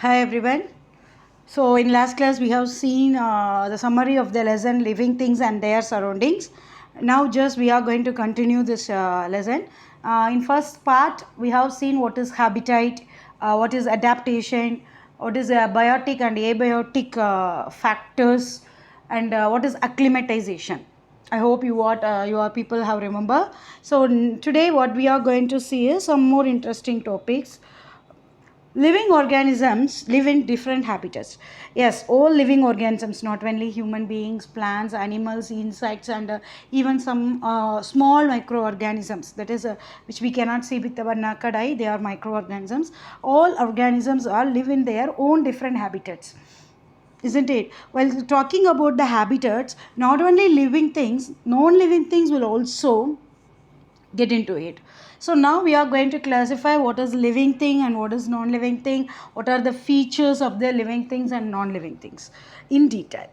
Hi everyone. So in last class we have seen the summary of the lesson living things and their surroundings. Now just we are going to continue this lesson. In first part we have seen what is habitat, what is adaptation, what is biotic and abiotic factors, and what is acclimatization. I hope your people have remember. So today what we are going to see is some more interesting topics. Living organisms live in different habitats. Yes, all living organisms, not only human beings, plants, animals, insects, and even some small microorganisms, that is, which we cannot see with our naked eye, they are microorganisms. All organisms are live in their own different habitats, isn't it? While talking about the habitats, not only living things, non-living things will also get into it. So now we are going to classify what is living thing and what is non-living thing, what are the features of the living things and non-living things in detail.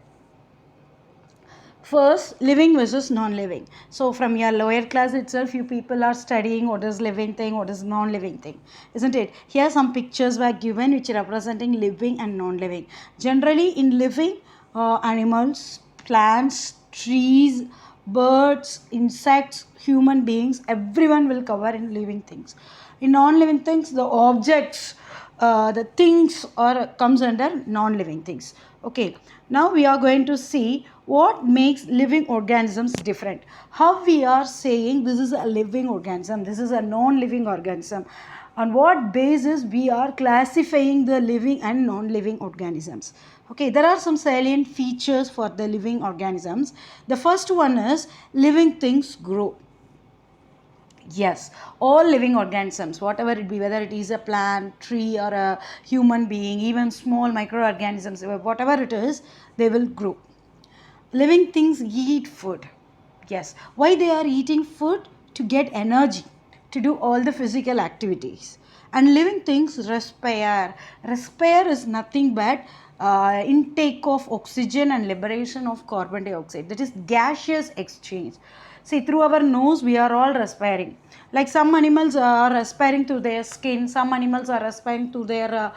First, living versus non-living. So from your lower class itself, you people are studying what is living thing, what is non-living thing, isn't it? Here some pictures were given which are representing living and non-living. Generally in living, animals, plants, trees, birds, insects, human beings, everyone will cover in living things. In non-living things, the objects, the things are comes under non-living things. Okay, now we are going to see what makes living organisms different. How we are saying this is a living organism, this is a non-living organism, on what basis we are classifying the living and non-living organisms. Okay, there are some salient features for the living organisms. The first one is living things grow. Yes, all living organisms, whatever it be, whether it is a plant, tree, or a human being, even small microorganisms, whatever it is, they will grow. Living things eat food. Yes, why they are eating food? To get energy, to do all the physical activities. And living things respire. Respire is nothing but intake of oxygen and liberation of carbon dioxide. That is gaseous exchange. See, through our nose, we are all respiring. Like some animals are respiring through their skin, some animals are respiring through their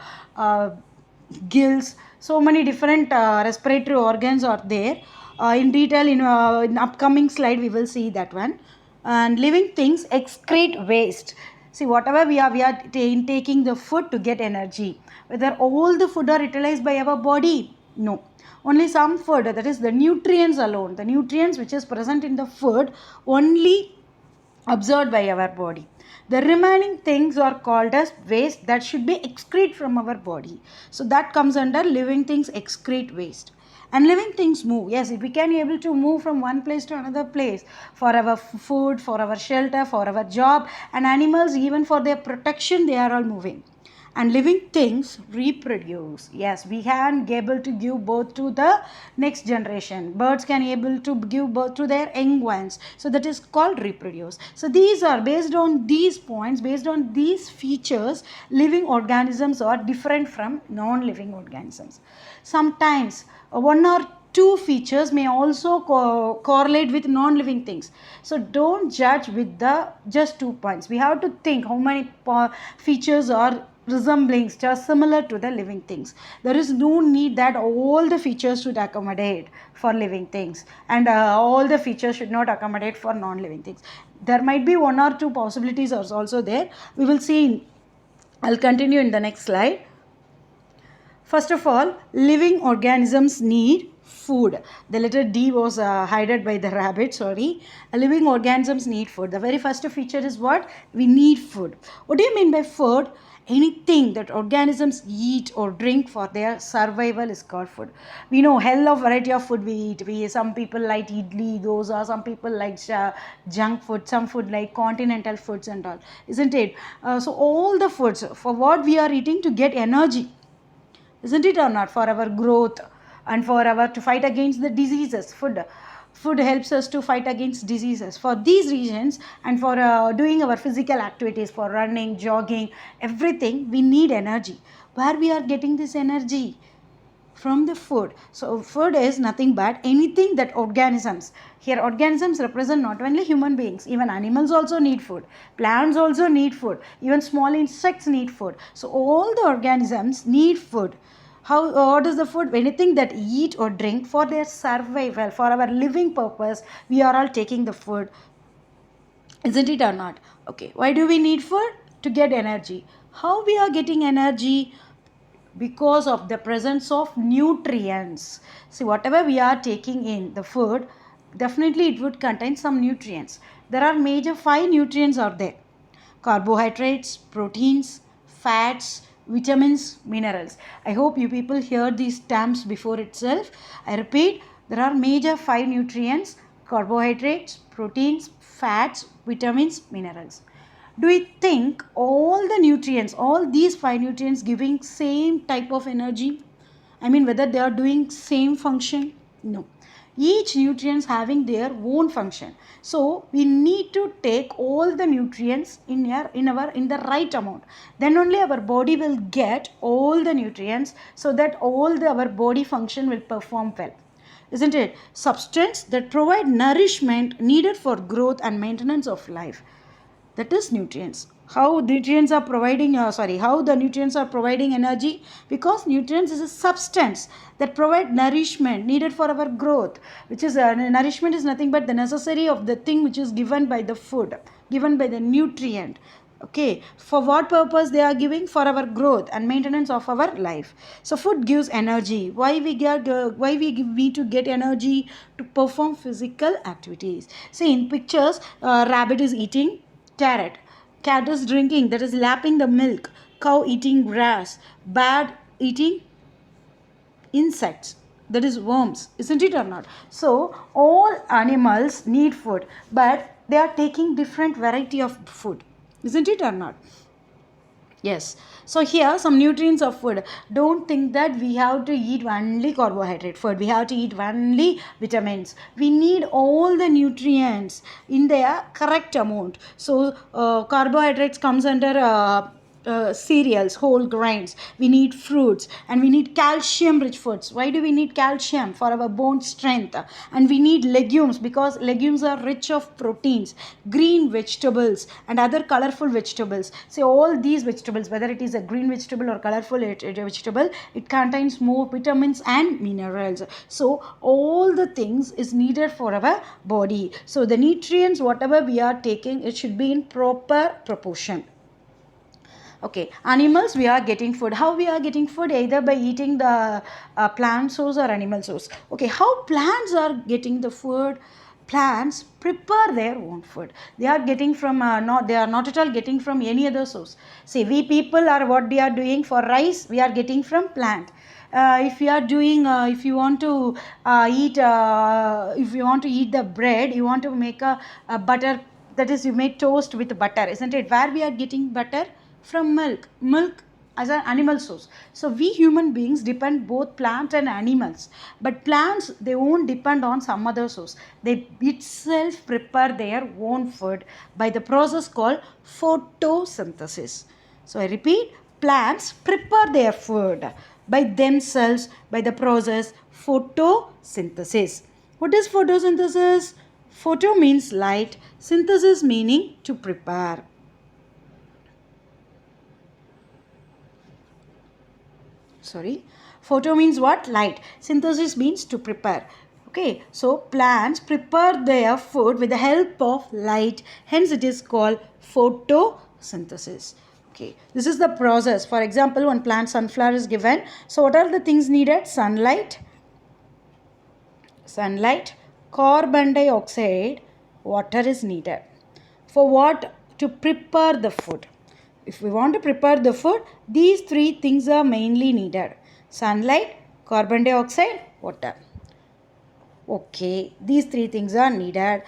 gills. So many different respiratory organs are there. In detail, in upcoming slide, we will see that one. And living things excrete waste. See, whatever we are taking the food to get energy. Whether all the food are utilized by our body? No, only some food, that is the nutrients alone, the nutrients which is present in the food only absorbed by our body. The remaining things are called as waste that should be excrete from our body. So that comes under living things excrete waste. And living things move. Yes, if we can able to move from one place to another place for our food, for our shelter, for our job, and animals even for their protection, they are all moving. And living things reproduce. Yes, we can able to give birth to the next generation. Birds can able to give birth to their young ones, so that is called reproduce. So these are based on these points, based on these features, living organisms are different from non-living organisms. Sometimes one or two features may also correlate with non-living things. So don't judge with the just 2 points. We have to think how many features are resembling just similar to the living things. There is no need that all the features should accommodate for living things, and all the features should not accommodate for non-living things. There might be one or two possibilities are also there. We will see. I'll continue in the next slide. First of all, living organisms need food. The letter D was hidden by the rabbit, sorry. Living organisms need food. The very first feature is what? We need food. What do you mean by food? Anything that organisms eat or drink for their survival is called food. We know hell of variety of food we eat. Some people like idli, dosa, some people like junk food, some food like continental foods and all, isn't it? So all the foods for what we are eating to get energy, isn't it or not, for our growth and for our to fight against the diseases. Food helps us to fight against diseases. For these reasons, and for doing our physical activities, for running, jogging, everything, we need energy. Where we are getting this energy? from the food. So food is nothing but anything that organisms, here organisms represent not only human beings, even animals also need food, plants also need food, even small insects need food. So all the organisms need food. How, what is the food? Anything that eat or drink for their survival, for our living purpose, we are all taking the food, isn't it or not? Okay, why do we need food? To get energy. How we are getting energy? Because of the presence of nutrients. See, whatever we are taking in the food, definitely it would contain some nutrients. There are major 5 nutrients are there: carbohydrates, proteins, fats, vitamins, minerals. I hope you people heard these terms before itself. I repeat, there are major 5 nutrients: carbohydrates, proteins, fats, vitamins, minerals. Do you think all the nutrients, all these 5 nutrients giving same type of energy? I mean, whether they are doing same function? No. Each nutrients having their own function. So we need to take all the nutrients in the right amount. Then only our body will get all the nutrients, so that our body function will perform well. Isn't it? Substance that provide nourishment needed for growth and maintenance of life. That is nutrients. How nutrients are providing how the nutrients are providing energy? Because nutrients is a substance that provide nourishment needed for our growth, which is nourishment is nothing but the necessary of the thing which is given by the food, given by the nutrient. Okay, for what purpose they are giving? For our growth and maintenance of our life. So food gives energy. Why we need to get energy? To perform physical activities. See, in pictures, rabbit is eating carrot, cat is drinking, that is lapping the milk, cow eating grass, bird eating insects, that is worms, isn't it or not? So all animals need food, but they are taking different variety of food, isn't it or not? Yes. So here some nutrients of food. Don't think that we have to eat only carbohydrate food. We have to eat only vitamins. We need all the nutrients in their correct amount. So carbohydrates comes under cereals, whole grains. We need fruits, and we need calcium rich foods. Why do we need calcium? For our bone strength. And we need legumes, because legumes are rich of proteins, green vegetables and other colorful vegetables. So all these vegetables, whether it is a green vegetable or colorful vegetable, it contains more vitamins and minerals. So all the things is needed for our body. So the nutrients whatever we are taking, it should be in proper proportion. Okay, animals, we are getting food. How we are getting food? Either by eating the plant source or animal source. Okay, how plants are getting the food? Plants prepare their own food. They are getting from they are not at all getting from any other source. See, we people are what we are doing for rice. We are getting from plant. If you are doing if you want to eat if you want to eat the bread, you want to make a butter, that is, you make toast with butter, isn't it? Where we are getting butter? From milk as an animal source. So we human beings depend both plant and animals, but plants, they won't depend on some other source. They itself prepare their own food by the process called photosynthesis. So I repeat, plants prepare their food by themselves by the process photosynthesis. What is photosynthesis? Photo means light, synthesis meaning to prepare. Photo means what? Light. Synthesis means to prepare. Okay, so plants prepare their food with the help of light, hence it is called photosynthesis. Okay, this is the process. For example, one plant sunflower is given. So what are the things needed? Sunlight, carbon dioxide, water is needed. For what? To prepare the food. If we want to prepare the food, these 3 things are mainly needed: sunlight, carbon dioxide, water. Okay, these three things are needed.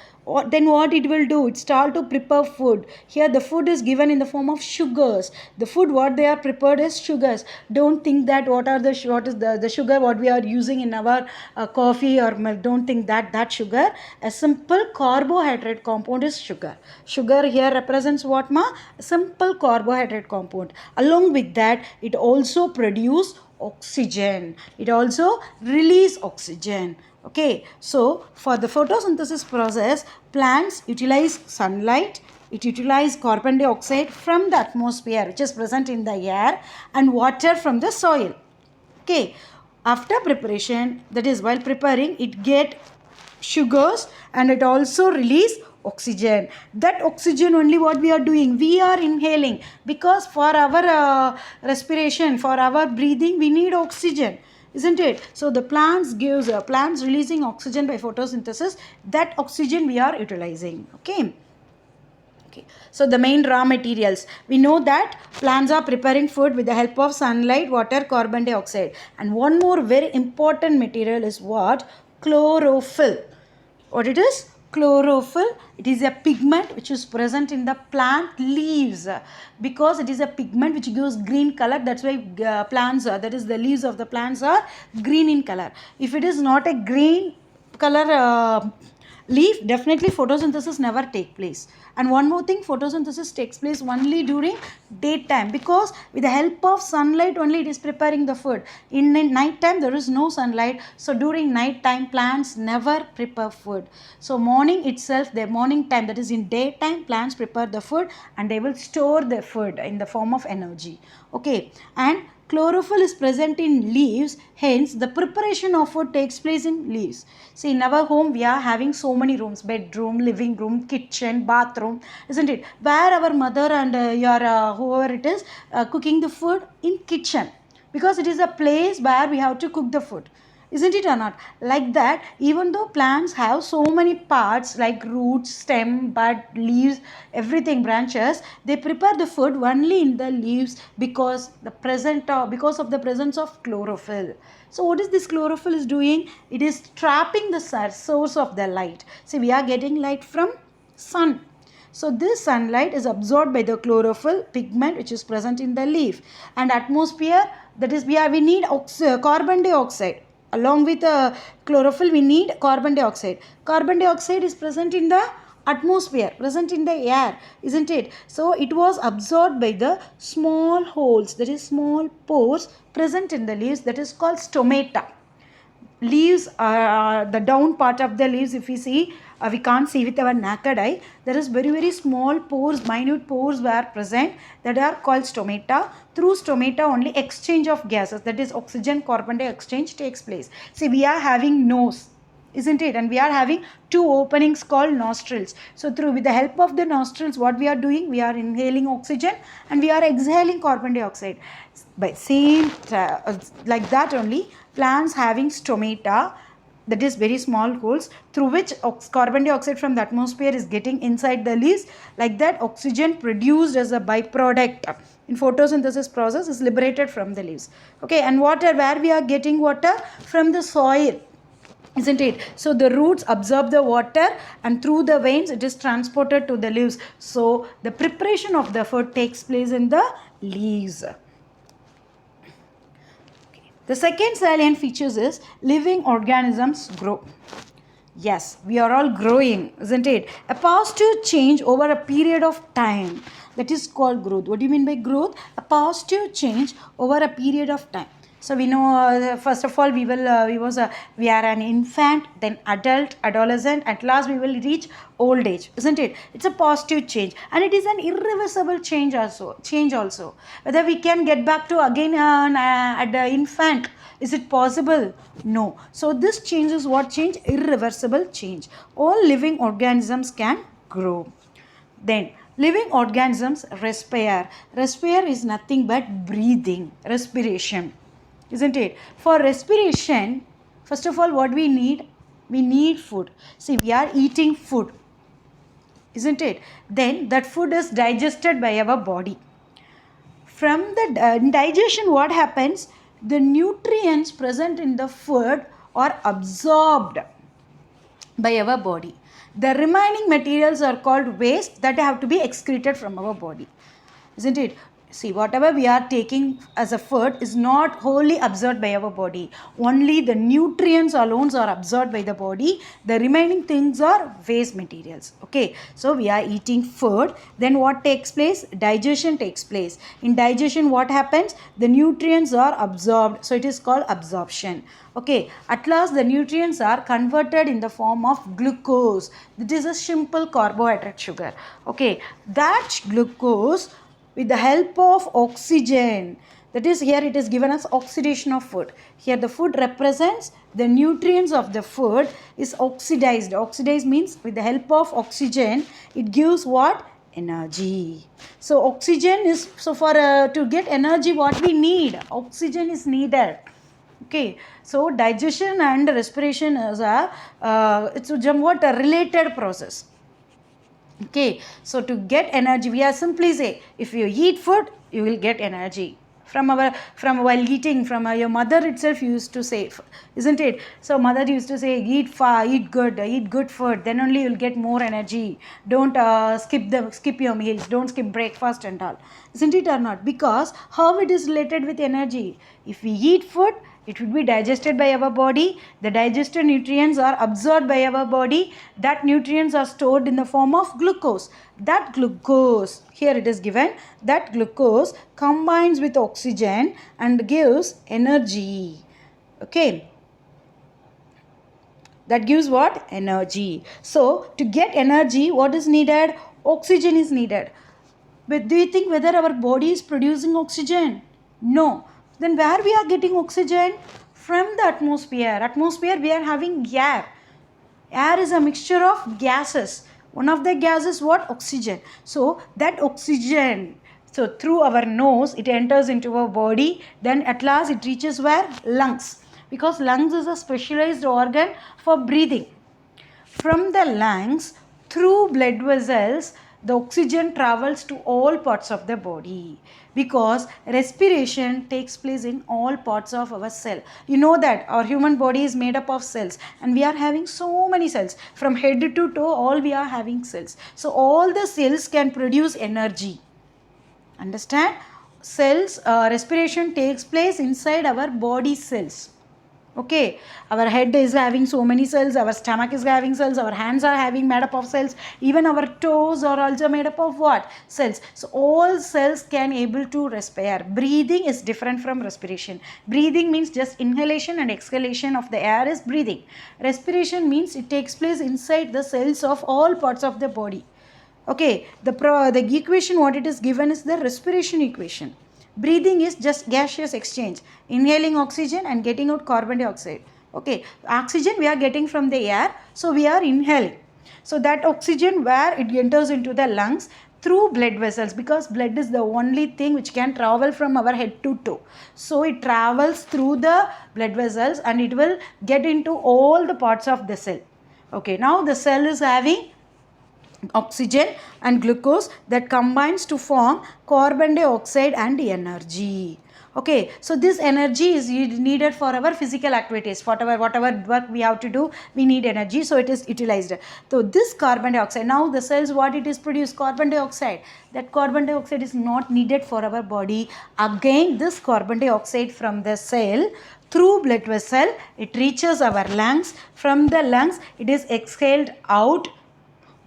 Then what it will do? It start to prepare food. Here the food is given in the form of sugars. The food what they are prepared is sugars. Don't think that what is the sugar what we are using in our coffee or milk. Don't think that sugar. A simple carbohydrate compound is sugar. Sugar here represents what ma? A simple carbohydrate compound. Along with that, it also produce oxygen. It also release oxygen. Okay, so for the photosynthesis process, plants utilize sunlight, it utilizes carbon dioxide from the atmosphere which is present in the air and water from the soil. Okay, after preparation, that is while preparing, it get sugars and it also release oxygen. That oxygen only what we are doing, we are inhaling, because for our respiration, for our breathing, we need oxygen, isn't it? So the plants gives plants releasing oxygen by photosynthesis. That oxygen we are utilizing. Okay. Okay. So the main raw materials, we know that plants are preparing food with the help of sunlight, water, carbon dioxide. And one more very important material is what? Chlorophyll. What it is? Chlorophyll. It is a pigment which is present in the plant leaves, because it is a pigment which gives green color. That's why plants are, that is the leaves of the plants are green in color. If it is not a green color leaf, definitely photosynthesis never take place. And one more thing, photosynthesis takes place only during daytime, because with the help of sunlight only it is preparing the food. In night time there is no sunlight, so during night time plants never prepare food. So morning itself, the morning time, that is in daytime, plants prepare the food and they will store the food in the form of energy. Okay, and chlorophyll is present in leaves, hence the preparation of food takes place in leaves. See, in our home we are having so many rooms: bedroom, living room, kitchen, bathroom, isn't it? Where our mother and your whoever it is cooking the food in kitchen, because it is a place where we have to cook the food, isn't it or not? Like that, even though plants have so many parts like roots, stem, bud, leaves, everything, branches, they prepare the food only in the leaves because because of the presence of chlorophyll. So what is this chlorophyll is doing? It is trapping the source of the light. See, we are getting light from sun. So this sunlight is absorbed by the chlorophyll pigment which is present in the leaf and atmosphere. That is, we need carbon dioxide. Along with chlorophyll, we need carbon dioxide. Carbon dioxide is present in the atmosphere, present in the air, isn't it? So it was absorbed by the small holes, that is small pores present in the leaves, that is called stomata. Leaves, the down part of the leaves, if we see, we can't see with our naked eye. There is very small pores, minute pores were present, that are called stomata. Through stomata only exchange of gases, that is oxygen carbon dioxide exchange takes place. See, we are having nose, isn't it? And we are having two openings called nostrils. So with the help of the nostrils, what we are doing, we are inhaling oxygen and we are exhaling carbon dioxide. By same like that only, plants having stomata, that is very small holes through which carbon dioxide from the atmosphere is getting inside the leaves. Like that, oxygen produced as a byproduct in photosynthesis process is liberated from the leaves. Okay, and water, where we are getting water? From the soil, isn't it? So the roots absorb the water and through the veins it is transported to the leaves. So the preparation of the food takes place in the leaves. The second salient features is living organisms grow. Yes, we are all growing, isn't it? A positive change over a period of time, that is called growth. What do you mean by growth? A positive change over a period of time. So we know, first of all, we are an infant, then adult, adolescent, at last we will reach old age, isn't it? It's a positive change and it is an irreversible change also. Whether we can get back to again at the infant, is it possible? No. So this change is what change? Irreversible change. All living organisms can grow. Then living organisms respire. Respire is nothing but breathing, respiration, isn't it? For respiration, first of all, what we need? We need food. See, we are eating food, isn't it? Then that food is digested by our body. From the digestion, what happens? The nutrients present in the food are absorbed. by our body. The remaining materials are called waste that have to be excreted from our body, isn't it? See, whatever we are taking as a food is not wholly absorbed by our body. Only the nutrients alone are absorbed by the body. The remaining things are waste materials. Okay, so we are eating food. Then what takes place? Digestion takes place. In digestion, what happens? The nutrients are absorbed. So it is called absorption. Okay, at last the nutrients are converted in the form of glucose. It is a simple carbohydrate sugar. Okay, that glucose with the help of oxygen, that is, here it is given as oxidation of food. Here the food represents the nutrients of the food is oxidized. Oxidized means with the help of oxygen it gives what? Energy. So oxygen is, so for to get energy what we need? Oxygen is needed. Okay, so digestion and respiration is a it's somewhat a related process. Okay, so to get energy, we are simply say, if you eat food, you will get energy. From while eating, from your mother itself used to say, isn't it? So mother used to say, eat good food, then only you'll get more energy. Don't skip your meals, don't skip breakfast and all. Isn't it or not? Because how it is related with energy? If we eat food, it will be digested by our body. The digested nutrients are absorbed by our body. That nutrients are stored in the form of glucose. That glucose, here it is given, that glucose combines with oxygen and gives energy. Okay. That gives what? Energy. So, to get energy, what is needed? Oxygen is needed. But do you think whether our body is producing oxygen? No. Then where we are getting oxygen? From the atmosphere. Atmosphere, we are having air. Air is a mixture of gases. One of the gases what? Oxygen. So that oxygen, so through our nose it enters into our body, then at last it reaches where? Lungs. Because lungs is a specialized organ for breathing. From the lungs, through blood vessels, the oxygen travels to all parts of the body, because respiration takes place in all parts of our cell. You know that our human body is made up of cells, and we are having so many cells. From head to toe, all we are having cells. So all the cells can produce energy. Understand? Cells, respiration takes place inside our body cells. Okay, our head is having so many cells, our stomach is having cells, our hands are having made up of cells, even our toes are also made up of what? Cells. So all cells can able to respire. Breathing is different from respiration. Breathing means just inhalation and exhalation of the air is breathing. Respiration means it takes place inside the cells of all parts of the body. Okay, the equation what it is given is the respiration equation. Breathing is just gaseous exchange, inhaling oxygen and getting out carbon dioxide. Okay, oxygen we are getting from the air, so we are inhaling. So that oxygen, where it enters into the lungs through blood vessels, because blood is the only thing which can travel from our head to toe. So it travels through the blood vessels and it will get into all the parts of the cell. Okay, now the cell is having oxygen and glucose that combines to form carbon dioxide and energy. Okay, so this energy is needed for our physical activities. Whatever work we have to do, we need energy, so it is utilized. So this carbon dioxide, now the cells, what it is produced? Carbon dioxide. That carbon dioxide is not needed for our body. Again, this carbon dioxide from the cell through blood vessel, it reaches our lungs. From the lungs, it is exhaled out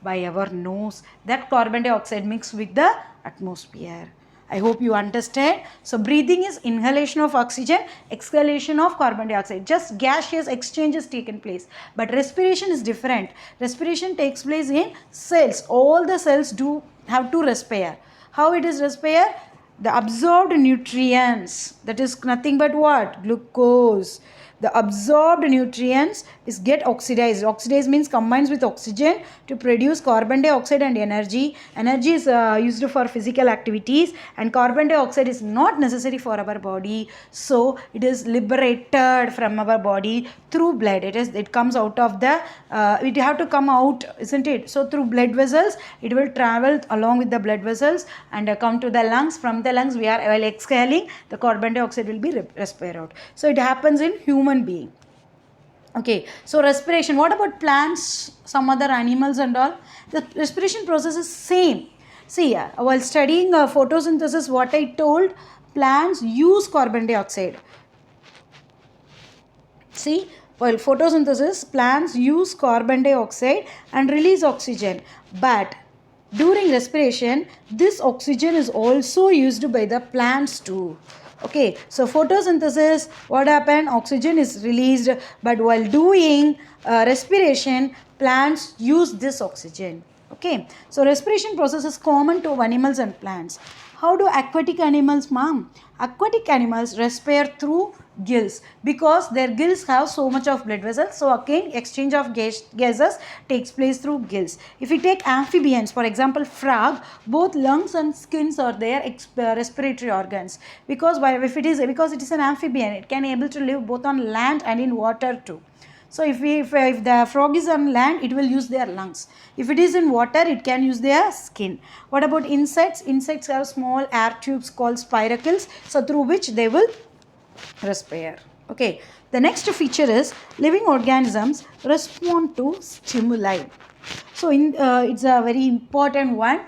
by our nose. That carbon dioxide mixed with the atmosphere. I hope you understand. So breathing is inhalation of oxygen, exhalation of carbon dioxide. Just gaseous exchange is taken place. But respiration is different. Respiration takes place in cells. All the cells do have to respire. How it is respire? The absorbed nutrients, that is nothing but what? Glucose. The absorbed nutrients is get oxidized. Oxidized means combines with oxygen to produce carbon dioxide and energy. Energy is used for physical activities, and carbon dioxide is not necessary for our body. So it is liberated from our body through blood. It comes out of the it have to come out, isn't it? So through blood vessels, it will travel along with the blood vessels and come to the lungs. From the lungs, we are while exhaling, the carbon dioxide will be respired out. So it happens in human being. Okay, so respiration. What about plants, some other animals and all? The respiration process is same. See, while studying photosynthesis, what I told, plants use carbon dioxide. See, while photosynthesis, plants use carbon dioxide and release oxygen. But during respiration, this oxygen is also used by the plants too. Okay, so photosynthesis, what happened? Oxygen is released, but while doing respiration, plants use this oxygen. Okay, so respiration process is common to animals and plants. How do aquatic animals, ma'am? Aquatic animals respire through gills because their gills have so much of blood vessels. So again, exchange of gases takes place through gills. If we take amphibians, for example, frog, both lungs and skins are their respiratory organs, because because it is an amphibian, it can able to live both on land and in water too. So if the frog is on land, it will use their lungs. If it is in water, it can use their skin. What about insects? Insects have small air tubes called spiracles, so through which they will respire. Okay. The next feature is living organisms respond to stimuli. So it's a very important one.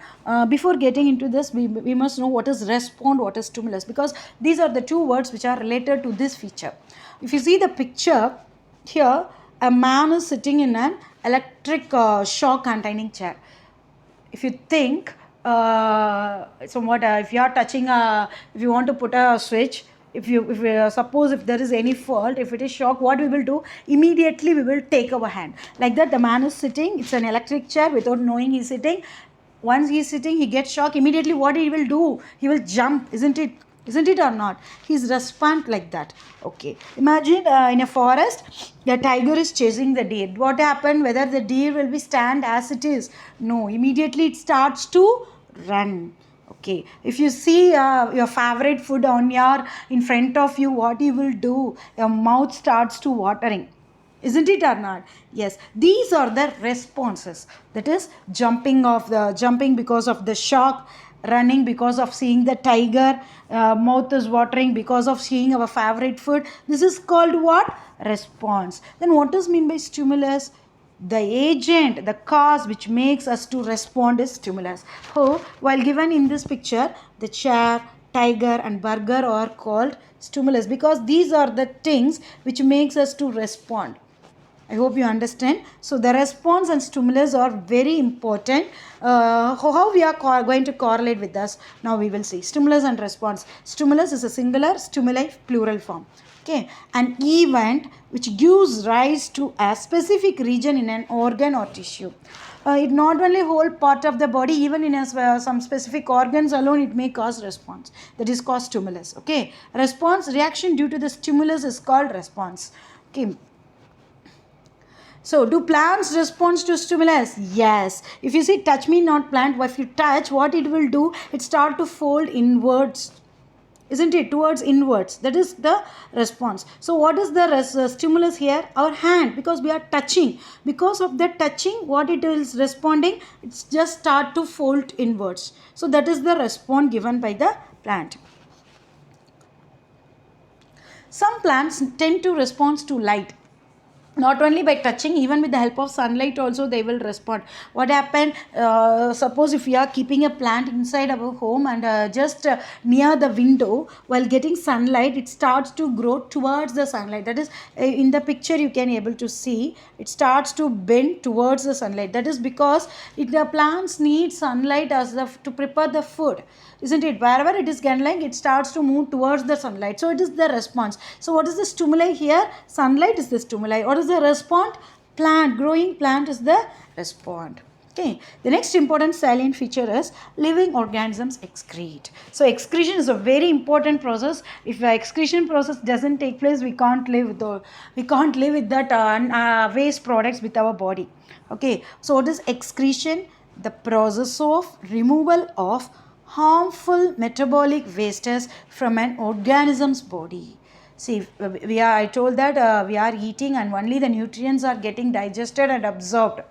Before getting into this, we must know what is respond, what is stimulus, because these are the two words which are related to this feature. If you see the picture here, a man is sitting in an electric shock containing chair. If you think, if you are touching if you want to put a switch, if suppose if there is any fault, if it is shock, what we will do? Immediately we will take our hand. Like that, the man is sitting, it's an electric chair, without knowing he's sitting. Once he's sitting, he gets shock. Immediately what he will do? He will jump, isn't it? Isn't it or not? He's respond like that. Okay. Imagine in a forest, the tiger is chasing the deer. What happened? Whether the deer will be stand as it is? No. Immediately it starts to run. Okay. If you see your favorite food in front of you, what you will do? Your mouth starts to watering. Isn't it or not? Yes, these are the responses. That is jumping because of the shock, running because of seeing the tiger, mouth is watering because of seeing our favorite food. This is called what? Response. Then what does mean by stimulus? The agent, the cause which makes us to respond is stimulus. So while given in this picture, the chair, tiger and burger are called stimulus because these are the things which makes us to respond. I hope you understand. So the response and stimulus are very important. How we are going to correlate with us? Now we will see. Stimulus and response. Stimulus is a singular, stimuli plural form. Okay. An event which gives rise to a specific region in an organ or tissue. It not only whole part of the body, even in some specific organs alone, it may cause response. That is called stimulus. Okay. Response, reaction due to the stimulus is called response. Okay. So, do plants respond to stimulus? Yes. If you see touch me not plant, if you touch, what it will do? It start to fold inwards. Isn't it? Towards inwards. That is the response. So, what is the stimulus here? Our hand, because we are touching. Because of the touching, what it is responding? It's just start to fold inwards. So, that is the response given by the plant. Some plants tend to respond to light. Not only by touching, even with the help of sunlight also they will respond. What happened? Suppose if we are keeping a plant inside our home and just near the window, while getting sunlight, it starts to grow towards the sunlight. That is, in the picture you can able to see, it starts to bend towards the sunlight. That is because the plants need sunlight to prepare the food. Isn't it? Wherever it is getting, it starts to move towards the sunlight. So it is the response. So what is the stimuli here? Sunlight is the stimuli. What is the response? Plant, growing plant is the response. Okay. The next important salient feature is living organisms excrete. So excretion is a very important process. If the excretion process doesn't take place, we can't live with that waste products with our body. Okay. So what is excretion? The process of removal of harmful metabolic wastes from an organism's body. See, I told that we are eating and only the nutrients are getting digested and absorbed.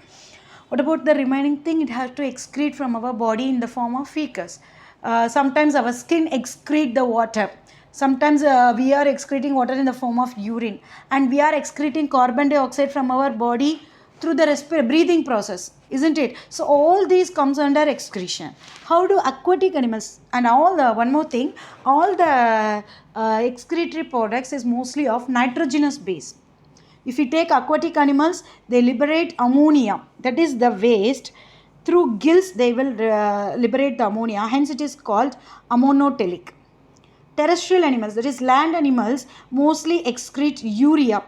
What about the remaining thing? It has to excrete from our body in the form of fecus. Sometimes our skin excrete the water. Sometimes we are excreting water in the form of urine, and we are excreting carbon dioxide from our body through the breathing process, isn't it? So all these comes under excretion. How do aquatic animals, and all the one more thing, all the excretory products is mostly of nitrogenous base. If you take aquatic animals, they liberate ammonia, that is the waste. Through gills, they will liberate the ammonia, hence it is called ammonotelic. Terrestrial animals, that is land animals, mostly excrete urea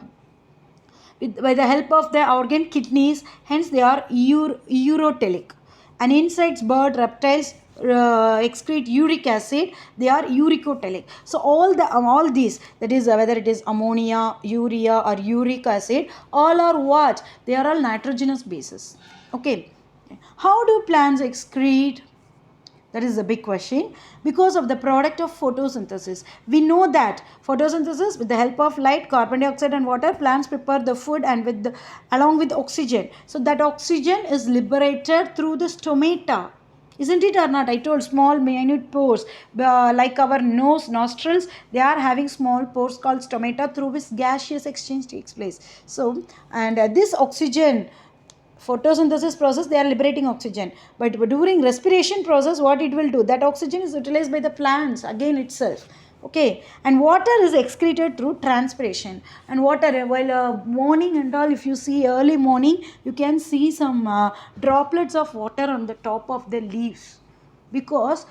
by the help of the organ kidneys, hence they are urotelic. And insects, bird, reptiles excrete uric acid, they are uricotelic. So all these, that is whether it is ammonia, urea or uric acid, all are what? They are all nitrogenous bases. Okay. How do plants excrete? That is a big question. Because of the product of photosynthesis. We know that photosynthesis, with the help of light, carbon dioxide and water, plants prepare the food and along with oxygen. So that oxygen is liberated through the stomata. Isn't it or not? I told small minute pores like our nose, nostrils, they are having small pores called stomata through which gaseous exchange takes place. So, and this oxygen, photosynthesis process, they are liberating oxygen, but during respiration process, what it will do, that oxygen is utilized by the plants again itself. Okay. And water is excreted through transpiration. And water, while morning and all, if you see early morning, you can see some droplets of water on the top of the leaves, because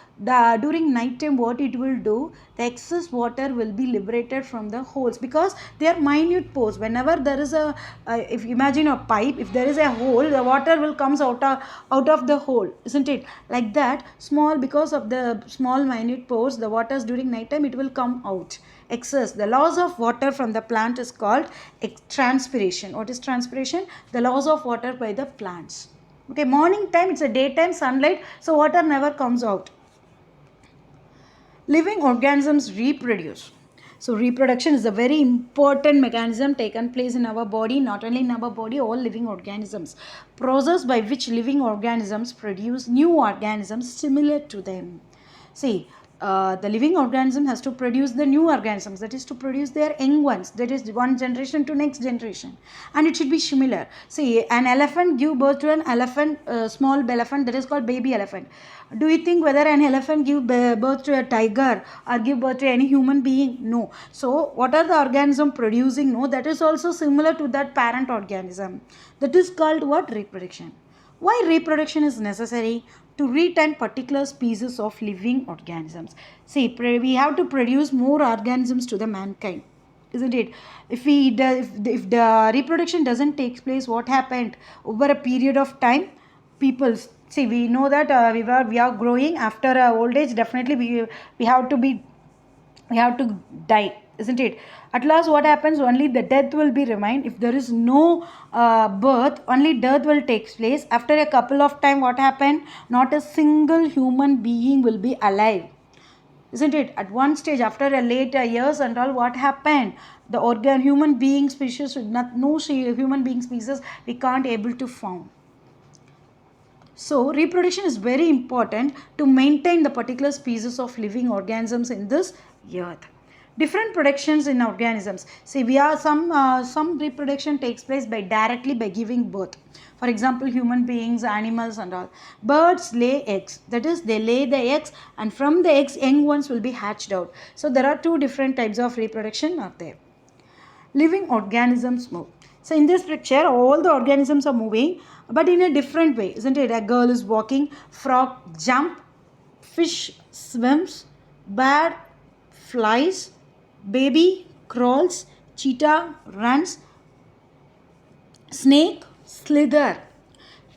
during night time what it will do, the excess water will be liberated from the holes, because they are minute pores. Whenever there is a if you imagine a pipe, if there is a hole, the water will comes out of the hole, isn't it? Like that, small, because of the small minute pores, the waters during night time, it will come out excess. The loss of water from the plant is called transpiration. What is transpiration? The loss of water by the plants. Okay, morning time, it's a daytime sunlight, so water never comes out. Living organisms reproduce. So reproduction is a very important mechanism taken place in our body, not only in our body, all living organisms. Process by which living organisms produce new organisms similar to them. See, the living organism has to produce the new organisms, that is to produce their young ones, that is one generation to next generation, and it should be similar. See, an elephant give birth to an elephant, small elephant, that is called baby elephant. Do you think whether an elephant give birth to a tiger or give birth to any human being? No. So what are the organism producing? No, that is also similar to that parent organism. That is called what? Reproduction. Why reproduction is necessary? To retain particular species of living organisms. See, we have to produce more organisms to the mankind, isn't it? If the reproduction doesn't take place, what happened over a period of time? People, see, we know that we are growing. After old age, definitely we have to die, isn't it? At last, what happens? Only the death will be remain. If there is no birth, only death will take place. After a couple of time, what happened? Not a single human being will be alive, isn't it? At one stage, after a later years and all, what happened? The human being species, no human being species we can't able to found. So reproduction is very important to maintain the particular species of living organisms in this earth. Different productions in organisms. See, we are some reproduction takes place directly by giving birth. For example, human beings, animals and all. Birds lay eggs. That is, they lay the eggs, and from the eggs, young ones will be hatched out. So there are two different types of reproduction are there. Living organisms move. So in this picture, all the organisms are moving, but in a different way, isn't it? A girl is walking, frog jump, fish swims, bird flies, baby crawls, cheetah runs, snake slither.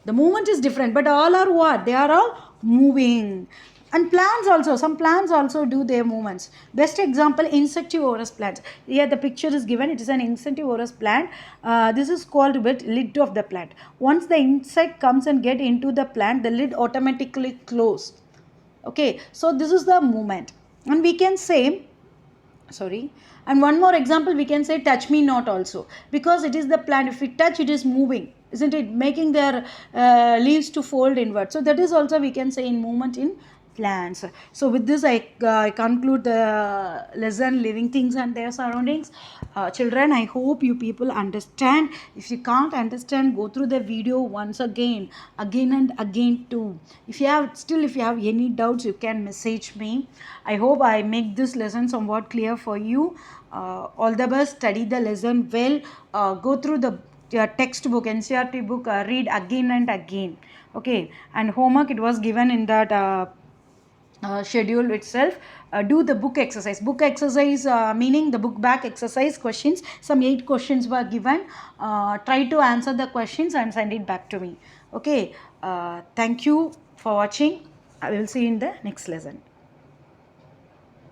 The movement is different, but all are what? They are all moving. And plants also, some plants also do their movements. Best example, insectivorous plants. Here the picture is given, it is an insectivorous plant. This is called with lid of the plant. Once the insect comes and get into the plant, the lid automatically close. Okay, so this is the movement. And we can say, and one more example, we can say touch me not also, because it is the plant, if we touch, it is moving, isn't it, making their leaves to fold inward. So that is also we can say in movement in plants. So with this I conclude the lesson, living things and their surroundings. Children, I hope you people understand. If you can't understand, go through the video once again and again too. If you have any doubts, you can message me. I hope I make this lesson somewhat clear for you. All the best. Study the lesson well. Go through the textbook, NCERT book, read again and again. Okay, and homework, it was given in that schedule itself. Do the book exercise, meaning the book back exercise questions. Some 8 questions were given. Try to answer the questions and send it back to me. Okay, thank you for watching. I will see you in the next lesson.